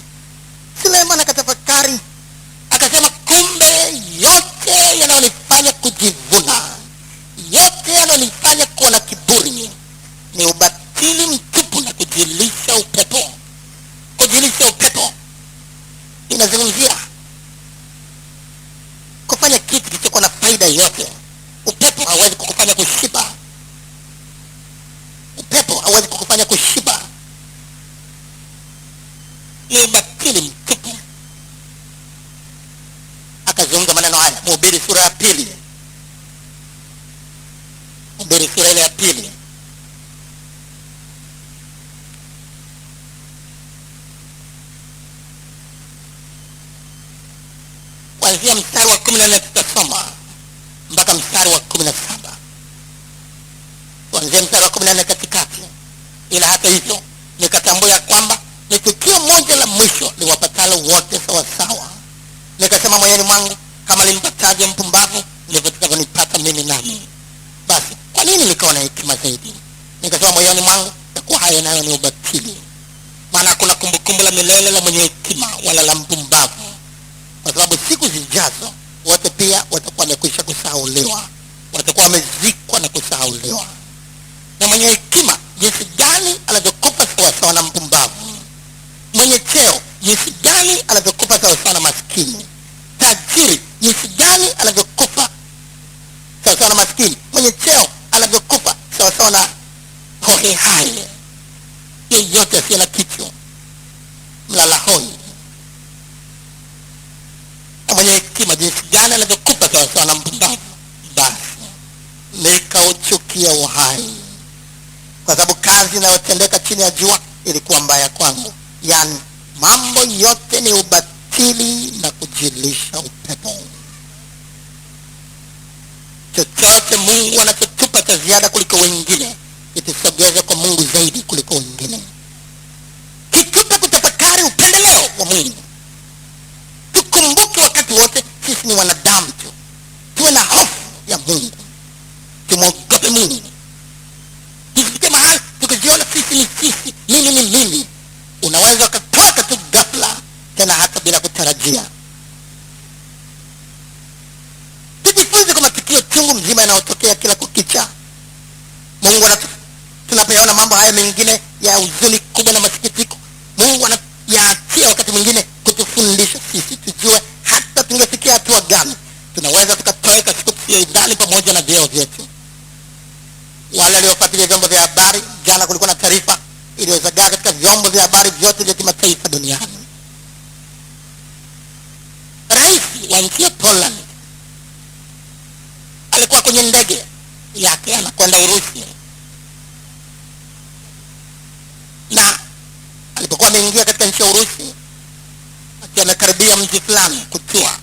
Suleiman akatafakari akasema, kumbe yote yanayonifanya kujivuna, yote yanayonifanya kuwa na kiburi ni ubatili mtupu na kujilisha upepo. Kujilisha upepo inazungumzia kufanya kitu kisichokuwa na faida yote. Upepo hawezi kukufanya kushiba. Upepo hawezi kukufanya kushiba. Ni ubatili mtupu. Akazungumza maneno haya Mhubiri sura ya pili. Mhubiri sura ile ya pili. Kuanzia mstari wa 14 tutasoma mpaka mstari wa 17. Kuanzia mstari wa 14 katikati. Ila hata hivyo nikatambua ya kwamba ni tukio moja la mwisho liwapatalo wote sawa sawa. Nikasema moyoni mwangu, kama limpataje mpumbavu ndivyo tutakavyonipata mimi nami. Basi kwa nini nikawa na hekima zaidi? Nikasema moyoni mwangu, takuwa hayo nayo ni ubatili. Maana hakuna kumbukumbu la milele la mwenye hekima wala la mpumbavu. Kwa sababu siku zijazo wote pia watakuwa wamekwisha kusahauliwa, watakuwa wamezikwa na kusahauliwa. Na mwenye hekima jinsi gani anavyokufa sawasawa na mpumbavu. Mwenye cheo jinsi gani anavyokufa sawasawa na maskini. Tajiri jinsi gani anavyokufa sawasawa na maskini. Mwenye cheo anavyokufa sawasawa na hohehahe, yeyote asiye na kichwa, mlala hoi. Na mwenye hekima jinsi gani anavyokufa sawasawa na mpumbavu. Basi nikauchukia uhai, kwa sababu kazi inayotendeka chini ya jua ilikuwa mbaya kwangu. Yani mambo yote ni ubatili na kujilisha upepo. Chochote Mungu anachotupa cha ziada kuliko wengine itusogeze kwa Mungu zaidi kuliko wengine. Kitupe kutafakari upendeleo wa Mungu. Tukumbuke wakati wote sisi ni wanadamu tu. Tuwe na hofu ya Mungu. Tumwogope Mungu. Tusifike mahali tukijiona sisi ni sisi, mimi ni mimi. Unaweza ukatoka tu ghafla, tena hata bila kutarajia. Tujifunze kwa matukio chungu mzima yanayotokea kila kukicha. Mungu tunapoyaona mambo haya mengine ya huzuni kubwa na masikitiko, Mungu anayaachia wakati mwingine kutufundisha sisi tujue hata tungefikia hatua gani tunaweza tukatoweka siku tusiyoidhani pamoja na vyeo vyetu. Wale waliofuatilia vyombo vya habari, jana kulikuwa na taarifa iliyozagaa katika vyombo vya habari vyote vya kimataifa duniani. Rais wa nchi ya Poland alikuwa kwenye ndege yake anakwenda Urusi, na alipokuwa ameingia katika nchi ya Urusi akiwa amekaribia mji fulani kutua,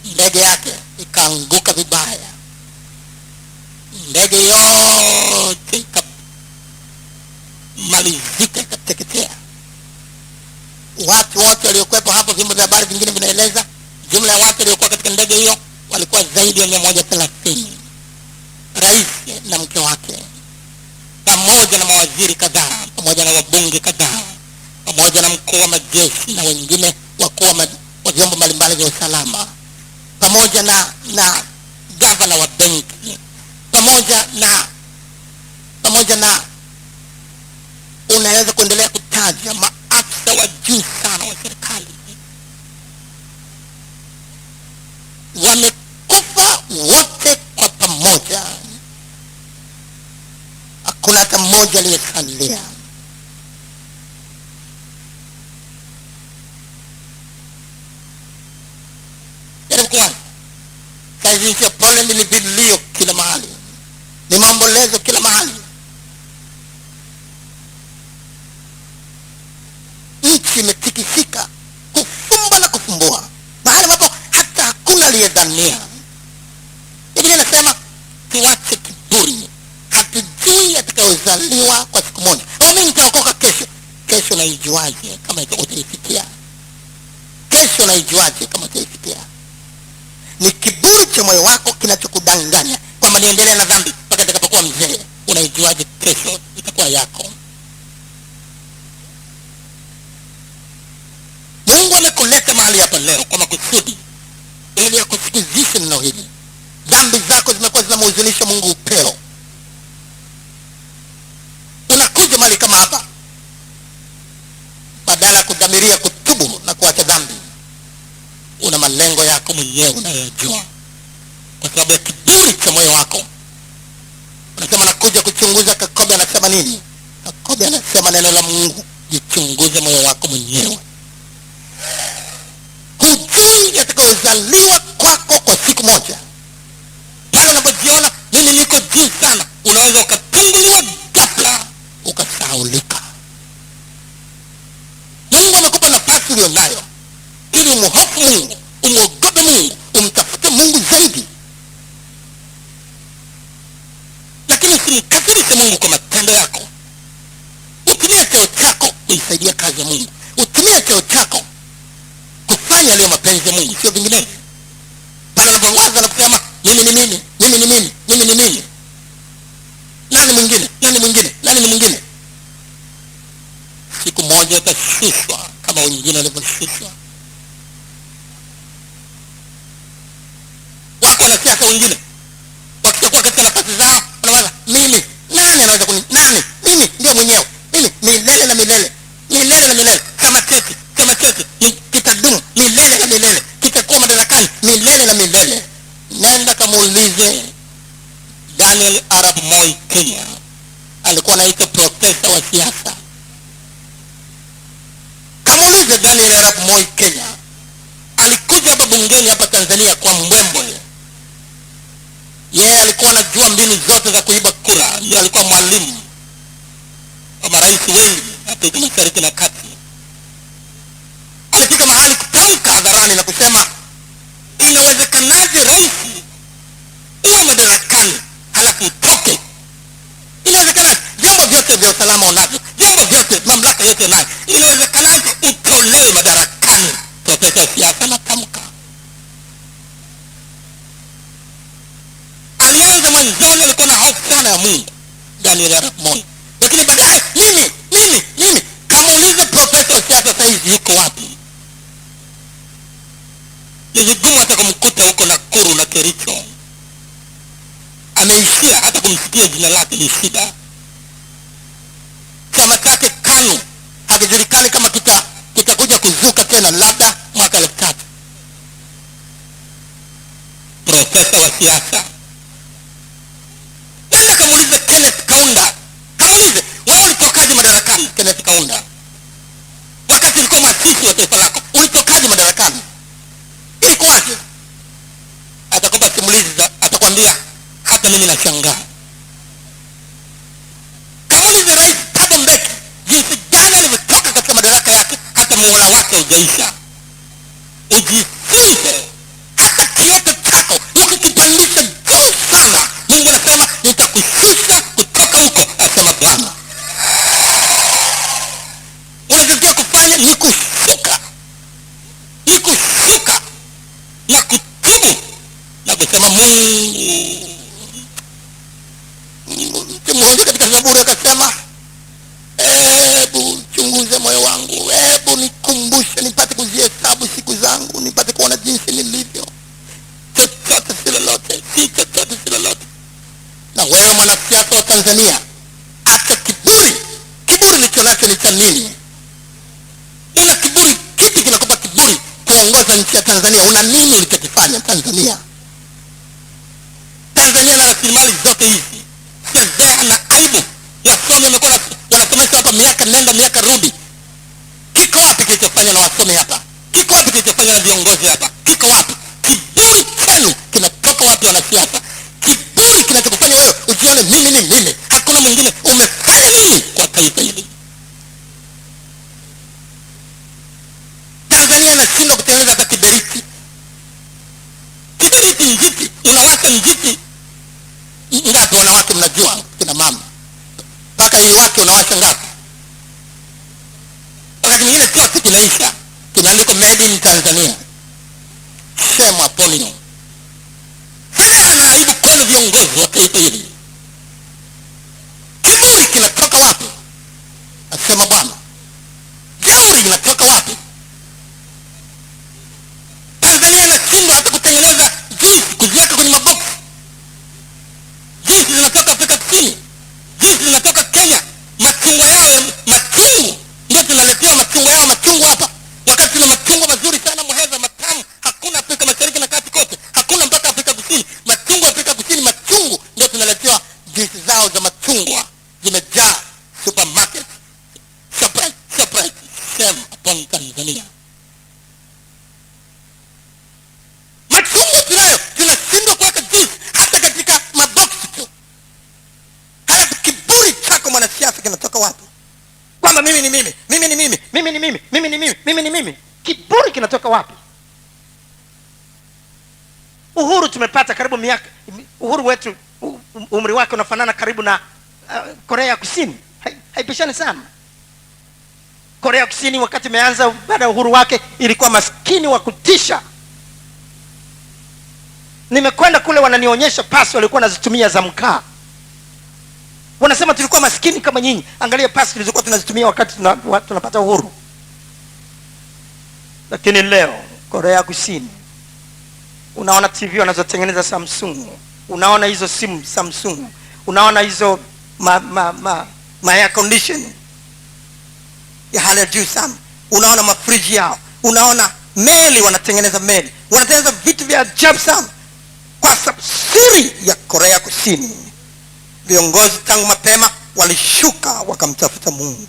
ndege yake ikaanguka vibaya. Ndege yote ikamalizika, ikateketea. Watu wote waliokuwepo hapo, vyombo vya habari vingine vinaeleza jumla ya watu waliokuwa katika ndege hiyo walikuwa zaidi ya 130. Rais na mke wake pamoja na mawaziri kadhaa, pamoja na wabunge kadhaa, pamoja na mkuu wa majeshi na wengine wakuu wa vyombo mbalimbali vya usalama, pamoja na gavana wa benki, pamoja na unaweza kuendelea kutaja maafisa wa juu sana wa serikali. Wamekufa wote kwa pamoja, hakuna hata mmoja aliyesalia. Kazi ya Poland ni vilio kila mahali, ni maombolezo kila mahali. yasiyozaliwa kwa siku moja. Mimi nitaokoka kesho. Kesho naijuaje kama utaifikia? Kesho naijuaje kama utaifikia? Ni kiburi cha moyo wako kinachokudanganya kwamba niendelee na dhambi mpaka nitakapokuwa mzee. Unaijuaje kesho itakuwa yako? Mungu amekuleta mahali hapa leo kwa makusudi ili akusikizishe neno hili. Dhambi zako zimekuwa zinamhuzunisha Mungu upeo. Unakuja mahali kama hapa badala ya kudhamiria kutubu na kuacha dhambi, una malengo yako mwenyewe unayojua kwa sababu ya kiburi cha moyo wako. Unasema nakuja kuchunguza. Yakobo anasema nini? Yakobo anasema neno la Mungu, jichunguze moyo wako mwenyewe. Hujui yatakayozaliwa kwako kwa siku moja. Pale unapojiona mimi niko juu sana, unaweza ukatunguliwa ghafla ukasahaulika. Mungu amekupa nafasi ulionayo ili umhofu Mungu, umwogope Mungu, umtafute Mungu zaidi. Lakini usimkasirishe Mungu kwa matendo yako. Utumie cheo chako kuisaidia kazi ya Mungu. Utumie cheo chako kufanya yaliyo mapenzi ya Mungu, sio vinginevyo. Pale unapowaza na kusema mimi ni mimi, mimi ni mimi, mimi ni mimi, nani mwingine, nani mwingine, nani ni mwingine, siku moja utashushwa kama wengine walivyoshushwa. Wako wanasiasa wengine wakishakuwa katika nafasi zao wanawaza mimi, nani anaweza nani, mimi ndio mwenyewe, mimi milele na milele, milele na milele. Chama chetu kitadumu milele na milele, kitakuwa madarakani milele na milele. Nenda kamuulize Daniel Arap Moi Kenya, alikuwa anaitwa profesa wa siasa. Kamuulize Daniel Arap Moi Kenya, alikuja hapa bungeni hapa Tanzania kwa mbwembwe. Yeye alikuwa anajua mbinu zote za kuiba kura. Yeye alikuwa mwalimu wa marais wengi Afrika Mashariki na Kati. Alifika mahali kutamka hadharani na kusema inawezekanaje rais uwe madarakani halafu utoke? Inawezekanaje? Vyombo vyote vya usalama unavyo, vyombo vyote, mamlaka yote nayo, inawezekanaje utolewe madarakani? Profesa wa siasa anatamka. Alianza mwanzoni alikuwa na hofu sana ya Mungu, Daniel Arap Moi, lakini baadaye mimi. Kamuulize profesa wa siasa sasa hivi yuko wapi? Ni vigumu hata kumkuta huko Nakuru na Kericho. Ameishia hata kumsikia jina lake ni shida. Chama chake KANU hakijulikani kama kitakuja kuzuka tena, labda mwaka 2003. Profesa wa siasa. Nenda kamuulize Kenneth Kaunda. Kamuulize wewe ulitokaje madarakani? Kenneth Kaunda, wakati ulikuwa mwasisi wa taifa lako, ulitokaje madarakani? Ilikuwaje? Atakupa simulizi, atakwambia hata mimi nashangaa. Kamuulize Rais Thabo Mbeki jinsi gani alivyotoka katika madaraka yake hata muhula wake haujaisha. Ujifunze hata kiatu chako ukikipandisha juu sana, Mungu anasema nitakushusha kutoka huko, asema Bwana. Unachotakiwa kufanya ni kushuka na kutubu na kusema Mungu. Mtu mmoja katika Zaburi akasema, hebu chunguze moyo wangu, hebu nikumbushe nipate kuzihesabu siku zangu, nipate kuona jinsi nilivyo. Chochote si lolote, si chochote si lolote. Na wewe mwanasiasa wa Tanzania, acha kiburi. Kiburi licho nacho ni cha nini? Una kiburi kipi kinakupa kiburi kuongoza nchi ya Tanzania? Una nini ulichokifanya Tanzania? Tanzania na rasilimali zote hizi, fedheha na aibu. Wasomi wamekuwa wanasomesha hapa miaka nenda miaka rudi. Kiko wapi kilichofanywa na wasomi hapa? Kiko wapi kilichofanywa na viongozi hapa? Kiko wapi? Kiburi chenu kinatoka wapi wanasiasa? Kiburi kinachokufanya wewe ujione mimi ni mimi, hakuna mwingine. Umefanya nini kwa taifa hili? Tanzania inashindwa kutengeneza hata kiberiti. Kiberiti njiti, unawasha njiti ngapi wanawake mnajua, kina mama? usahihi wake unawasha ngapi? Wakati mwingine pasi kinaisha, kinaandikwa made in Tanzania. Shame upon you. Haya na aibu kwenu viongozi wa taifa hili. Kiburi kinatoka wapi? Asema Bwana. Jeuri inatoka wapi? Tanzania inashindwa hata kutengeneza juisi kuziweka kwenye maboksi. Juisi zinatoka Afrika Kusini, juisi zinatoka Kenya. Machungwa yao machungu ndio tunaletea machungwa yao machungu hapa, wakati tuna machungwa mazuri sana Muheza matamu. Hakuna Afrika Mashariki na Kati kote, hakuna mpaka Afrika Kusini. Machungwa Afrika Kusini machungu ndio tunaletewa juisi zao za machungwa, zimejaa supermarket. Surprise, shame upon Tanzania. Machungwa tunayo, tunashindwa kuweka juice hata katika maboksi tu. Haya, kiburi chako mwanasiasa kinatoka wapi? Kwamba mimi ni mimi, mimi ni mimi, mimi ni mimi, mimi ni mimi, mimi ni mimi. Kiburi kinatoka wapi? Uhuru tumepata karibu miaka, uhuru wetu umri wake unafanana karibu na Korea ya Kusini. Haipishani sana. Korea Kusini wakati imeanza baada ya uhuru wake ilikuwa maskini wa kutisha. Nimekwenda kule, wananionyesha pasi walikuwa wanazitumia za mkaa. Wanasema tulikuwa maskini kama nyinyi. Angalia pasi tulizokuwa tunazitumia wakati tunapata uhuru. Lakini leo Korea Kusini, unaona TV wanazotengeneza Samsung, unaona hizo simu Samsung, unaona hizo air condition ya hali ya juu sana, unaona mafriji yao, unaona meli, wanatengeneza meli, wanatengeneza vitu vya ajabu sana. Kwa siri ya Korea Kusini, viongozi tangu mapema walishuka wakamtafuta Mungu,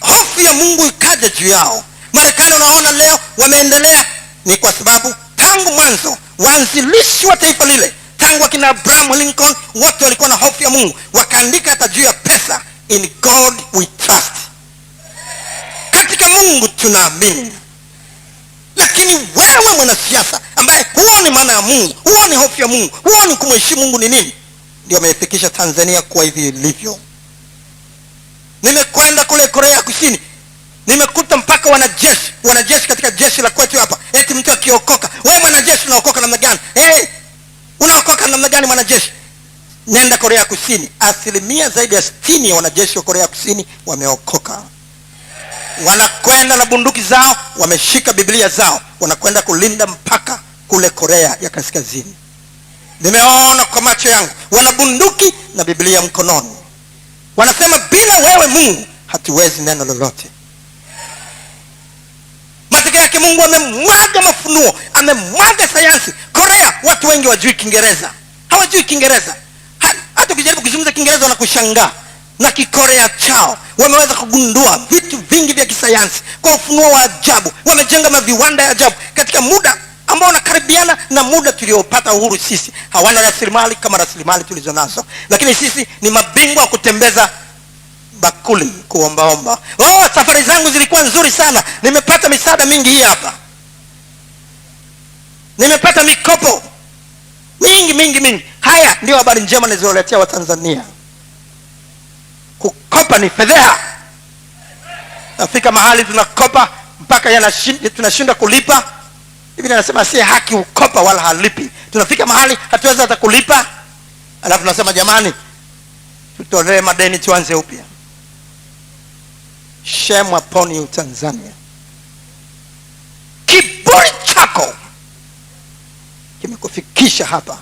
hofu ya Mungu ikaja juu yao. Marekani unaona leo wameendelea, ni kwa sababu tangu mwanzo waanzilishi wa taifa lile, tangu akina Abraham Lincoln, wote walikuwa na hofu ya Mungu, wakaandika hata juu ya pesa, in God we trust. Katika Mungu tunaamini. Lakini wewe mwanasiasa ambaye huoni maana ya Mungu, huoni hofu ya Mungu, huoni kumheshimu Mungu ni nini, ndio ameifikisha Tanzania kwa hivi ilivyo. Nimekwenda kule Korea Kusini, nimekuta mpaka wanajeshi katika jeshi la kwetu hapa. Eti mtu akiokoka, wewe mwanajeshi unaokoka namna gani? Unaokoka namna gani mwanajeshi? Nenda Korea Kusini, asilimia zaidi ya 60 ya wanajeshi wa Korea Kusini wameokoka. Wanakwenda na bunduki zao, wameshika Biblia zao, wanakwenda kulinda mpaka kule Korea ya Kaskazini. Nimeona kwa macho yangu, wana bunduki na Biblia mkononi. Wanasema bila wewe Mungu hatuwezi neno lolote. Matokeo yake Mungu amemwaga mafunuo, amemwaga sayansi. Korea watu wengi wajui Kiingereza, hawajui Kiingereza. Hata ukijaribu kuzungumza Kiingereza wanakushangaa. Na Kikorea chao wameweza kugundua vitu vingi vya kisayansi kwa ufunuo wa ajabu. Wamejenga maviwanda ya ajabu katika muda ambao unakaribiana na muda tuliopata uhuru sisi. Hawana rasilimali kama rasilimali tulizo nazo, lakini sisi ni mabingwa wa kutembeza bakuli, kuombaomba. Safari zangu zilikuwa nzuri sana, nimepata misaada mingi hii hapa, nimepata mikopo mingi. Haya ndio habari njema nilizoletea wa Tanzania. Kukopa ni fedheha. Nafika mahali tunakopa mpaka tunashinda kulipa. Biblia inasema si haki ukopa wala halipi. Tunafika mahali hatuweza hata kulipa, alafu tunasema jamani, tutolee madeni tuanze upya. Shame upon you Tanzania. Kiburi chako kimekufikisha hapa.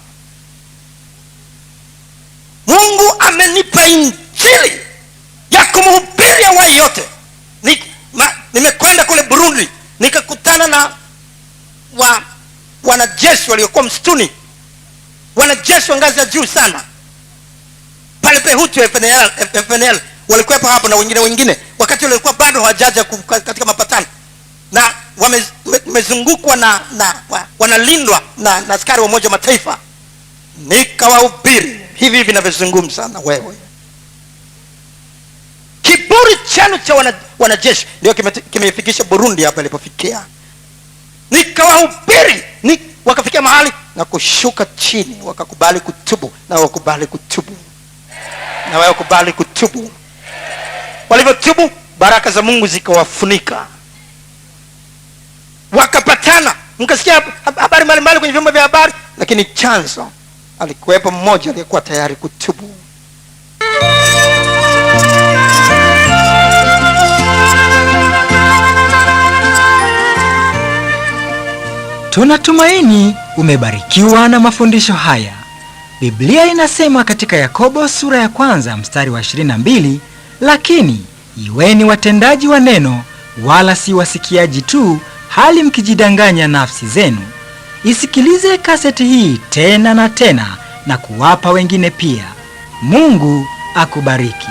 Mungu amenipa injili ya kumhubiria wa yote. Nimekwenda kule Burundi, nikakutana na wanajeshi waliokuwa msituni, wanajeshi wa ngazi ya juu sana. Pale Pehutu FNL walikuwa hapo na wengine wakati walikuwa bado hawajaja katika mapatano, na wamezungukwa na wanalindwa na askari wa Umoja wa Mataifa. Nikawahubiri hivi vinavyozungumza na wewe. Kiburi chenu cha wanajeshi ndio kimefikisha Burundi hapa ilipofikia. Nikawahubiri, wakafikia mahali na kushuka chini, wakakubali kutubu na wakubali kutubu. na wao kubali kutubu. Walivyotubu, baraka za Mungu zikawafunika, wakapatana. Mkasikia habari mbalimbali kwenye vyombo vya habari, lakini chanzo alikuwepo mmoja aliyekuwa tayari kutubu. Tunatumaini umebarikiwa na mafundisho haya. Biblia inasema katika Yakobo sura ya 1 mstari wa 22, lakini iweni watendaji wa neno, wala si wasikiaji tu, hali mkijidanganya nafsi zenu. Isikilize kaseti hii tena na tena na kuwapa wengine pia. Mungu akubariki.